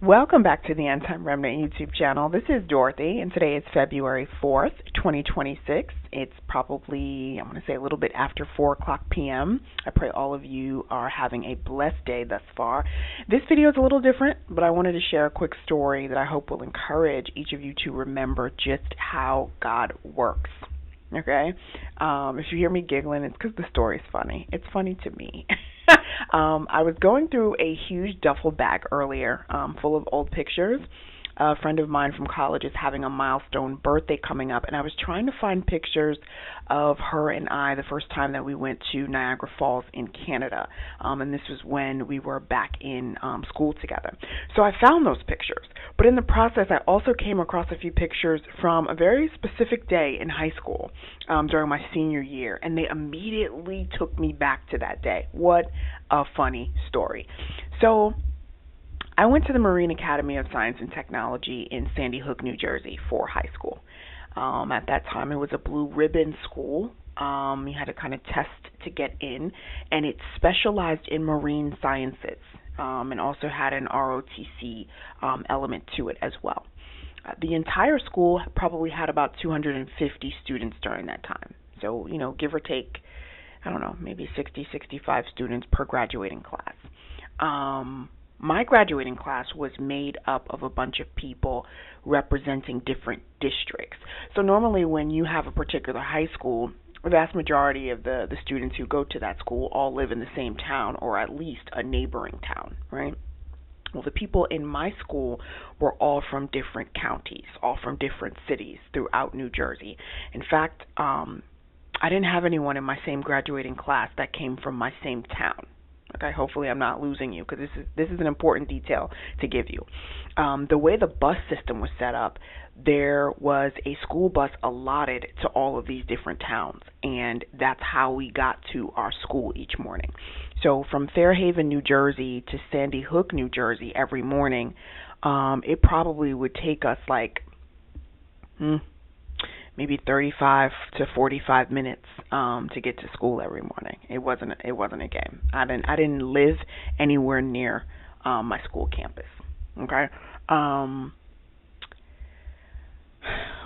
Welcome back to the End Time Remnant YouTube channel. This is Dorothy, and today is February 4th, 2026. It's probably, I'm going to say a little bit after 4 o'clock p.m. I pray all of you are having a blessed day thus far. This video is a little different, but I wanted to share a quick story that I hope will encourage each of you to remember just how God works. Okay? If you hear me giggling, it's because the story is funny. It's funny to me. I was going through a huge duffel bag earlier, full of old pictures. A friend of mine from college is having a milestone birthday coming up, and I was trying to find pictures of her and I the first time that we went to Niagara Falls in Canada, and this was when we were back in school together. So I found those pictures, but in the process I also came across a few pictures from a very specific day in high school during my senior year, and they immediately took me back to that day. What a funny story. So I went to the Marine Academy of Science and Technology in Sandy Hook, New Jersey for high school. At that time, it was a blue ribbon school. You had to kind of test to get in, and it specialized in marine sciences and also had an ROTC element to it as well. The entire school probably had about 250 students during that time. So, give or take, I don't know, maybe 60, 65 students per graduating class. My graduating class was made up of a bunch of people representing different districts. So normally when you have a particular high school, the vast majority of the students who go to that school all live in the same town or at least a neighboring town, right? Well, the people in my school were all from different counties, all from different cities throughout New Jersey. In fact, I didn't have anyone in my same graduating class that came from my same town. Okay, hopefully I'm not losing you because this is an important detail to give you. The way the bus system was set up, there was a school bus allotted to all of these different towns, and that's how we got to our school each morning. So from Fairhaven, New Jersey to Sandy Hook, New Jersey every morning, it probably would take us like maybe 35 to 45 minutes to get to school every morning. It wasn't a game. I didn't live anywhere near my school campus. Okay.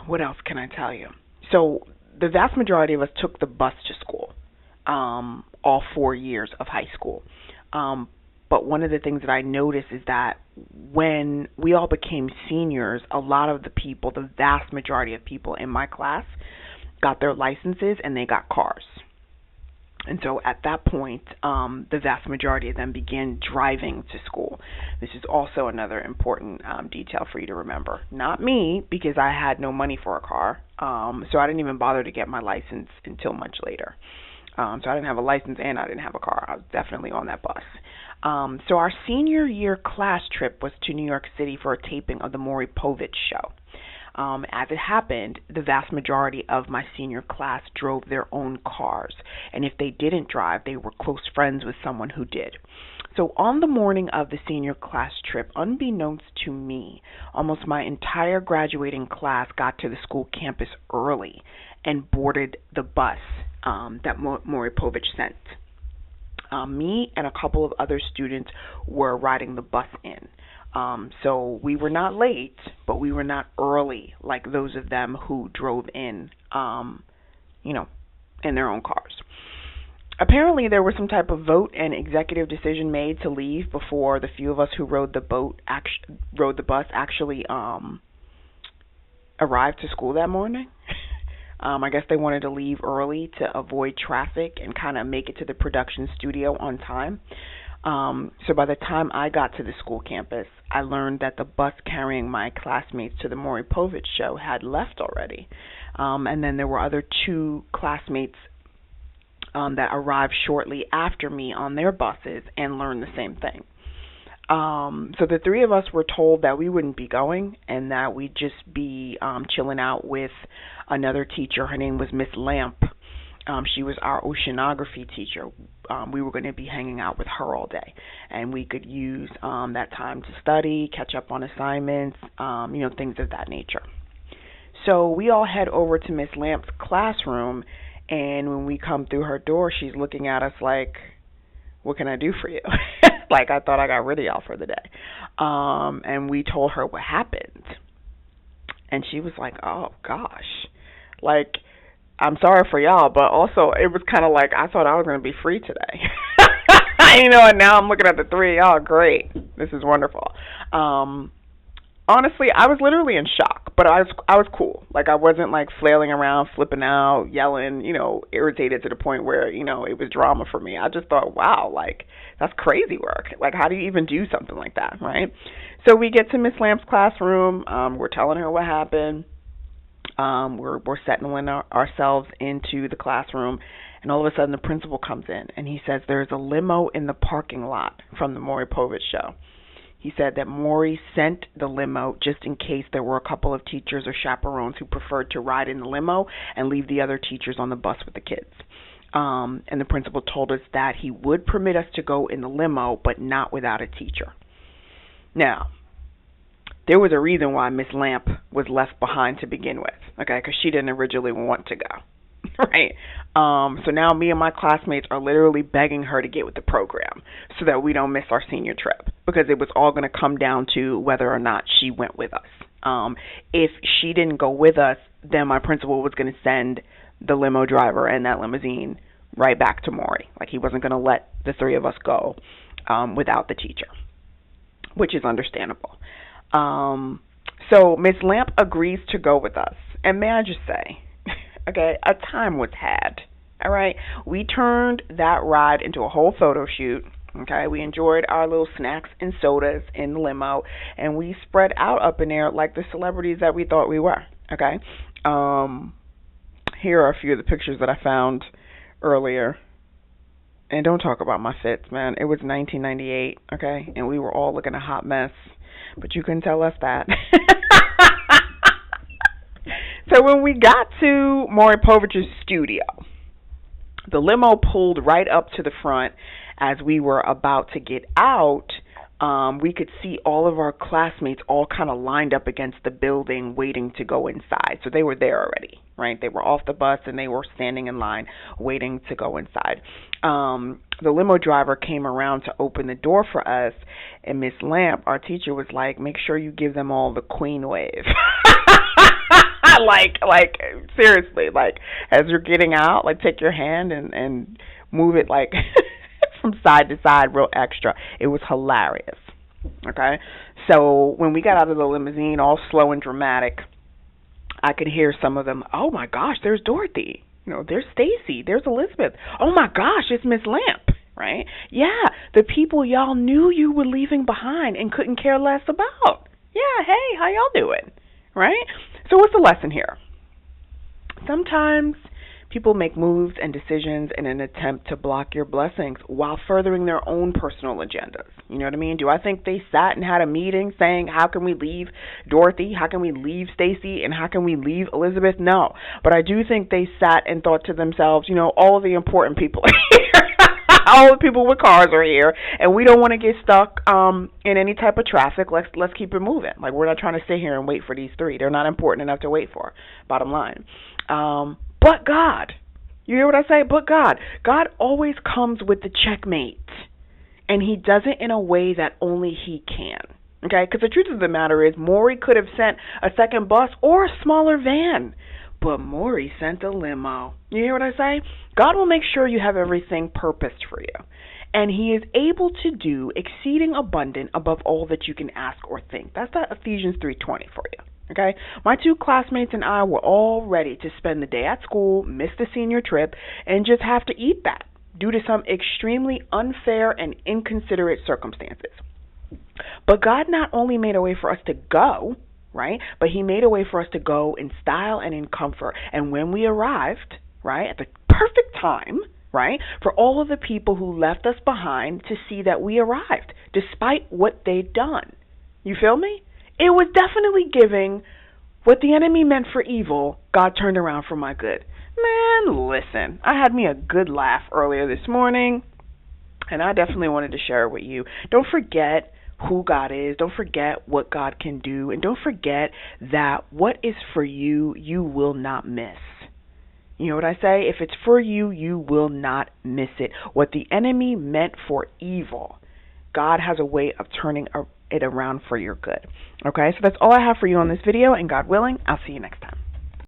What else can I tell you? So the vast majority of us took the bus to school, all 4 years of high school. But one of the things that I noticed is that when we all became seniors, a lot of the people, the vast majority of people in my class, got their licenses and they got cars. And so at that point, the vast majority of them began driving to school. This is also another important detail for you to remember. Not me, because I had no money for a car, so I didn't even bother to get my license until much later. So I didn't have a license and I didn't have a car. I was definitely on that bus. So our senior year class trip was to New York City for a taping of the Maury Povich show. As it happened, the vast majority of my senior class drove their own cars, and if they didn't drive, they were close friends with someone who did. So on the morning of the senior class trip, unbeknownst to me, almost my entire graduating class got to the school campus early and boarded the bus that Maury Povich sent. Me and a couple of other students were riding the bus in. So we were not late, but we were not early like those of them who drove in, in their own cars. Apparently there was some type of vote and executive decision made to leave before the few of us who rode the bus actually arrived to school that morning. I guess they wanted to leave early to avoid traffic and kind of make it to the production studio on time. So by the time I got to the school campus, I learned that the bus carrying my classmates to the Maury Povich show had left already. And then there were other two classmates that arrived shortly after me on their buses and learned the same thing. So the three of us were told that we wouldn't be going and that we'd just be chilling out with another teacher. Her name was Miss Lamp. She was our oceanography teacher. We were going to be hanging out with her all day, and we could use that time to study, catch up on assignments, things of that nature. So we all head over to Miss Lamp's classroom, and when we come through her door, she's looking at us like, "What can I do for you?" Like, I thought I got rid of y'all for the day. And we told her what happened. And she was like, oh, gosh. Like, I'm sorry for y'all, but also it was kind of like I thought I was going to be free today. And now I'm looking at the three of y'all. Great. This is wonderful. Honestly, I was literally in shock, but I was cool. Like, I wasn't like flailing around, flipping out, yelling, irritated to the point where, it was drama for me. I just thought, wow, like, that's crazy work. Like, how do you even do something like that, right? So we get to Miss Lamp's classroom. We're telling her what happened. We're settling ourselves into the classroom, and all of a sudden the principal comes in, and he says there's a limo in the parking lot from the Maury Povich show. He said that Maury sent the limo just in case there were a couple of teachers or chaperones who preferred to ride in the limo and leave the other teachers on the bus with the kids. And the principal told us that he would permit us to go in the limo, but not without a teacher. Now, there was a reason why Miss Lamp was left behind to begin with, okay, because she didn't originally want to go, right? So now me and my classmates are literally begging her to get with the program so that we don't miss our senior trip, because it was all going to come down to whether or not she went with us. If she didn't go with us, then my principal was going to send the limo driver and that limousine right back to Maury. Like, he wasn't going to let the three of us go without the teacher, which is understandable. So Miss Lamp agrees to go with us. And may I just say, okay, a time was had. All right. We turned that ride into a whole photo shoot. Okay. We enjoyed our little snacks and sodas in the limo, and we spread out up in there like the celebrities that we thought we were. Okay. Here are a few of the pictures that I found earlier. And don't talk about my fits, man. It was 1998. Okay. And we were all looking a hot mess. But you couldn't tell us that. So when we got to Maury Povich's studio, the limo pulled right up to the front. As we were about to get out, we could see all of our classmates all kind of lined up against the building waiting to go inside. So they were there already, right? They were off the bus and they were standing in line waiting to go inside. The limo driver came around to open the door for us, and Miss Lamp, our teacher, was like, make sure you give them all the queen wave. like seriously, like, as you're getting out, like, take your hand and move it like from side to side real extra. It was hilarious. Okay, so when we got out of the limousine, all slow and dramatic, I could hear some of them, oh my gosh, there's Dorothy, there's Stacy, there's Elizabeth, oh my gosh, it's Miss Lamp, right? Yeah, the people y'all knew you were leaving behind and couldn't care less about. Yeah, hey, how y'all doing, right? So what's the lesson here? Sometimes people make moves and decisions in an attempt to block your blessings while furthering their own personal agendas. You know what I mean? Do I think they sat and had a meeting saying, how can we leave Dorothy? How can we leave Stacy? And how can we leave Elizabeth? No. But I do think they sat and thought to themselves, all of the important people are here. All the people with cars are here, and we don't want to get stuck in any type of traffic. Let's keep it moving. Like, we're not trying to sit here and wait for these three. They're not important enough to wait for, bottom line. But God, you hear what I say? But God. God always comes with the checkmate, and he does it in a way that only he can. Okay? Because the truth of the matter is, Maury could have sent a second bus or a smaller van, but Maury sent a limo. You hear what I say? God will make sure you have everything purposed for you, and he is able to do exceeding abundant above all that you can ask or think. That's that Ephesians 3:20 for you. Okay, my two classmates and I were all ready to spend the day at school, miss the senior trip, and just have to eat that due to some extremely unfair and inconsiderate circumstances. But God not only made a way for us to go, right, but he made a way for us to go in style and in comfort. And when we arrived, right, at the perfect time, right, for all of the people who left us behind to see that we arrived, despite what they'd done. You feel me? It was definitely giving what the enemy meant for evil, God turned around for my good. Man, listen, I had me a good laugh earlier this morning, and I definitely wanted to share it with you. Don't forget who God is. Don't forget what God can do. And don't forget that what is for you, you will not miss. You know what I say? If it's for you, you will not miss it. What the enemy meant for evil, God has a way of turning it around for your good. Okay, so that's all I have for you on this video, and God willing, I'll see you next time.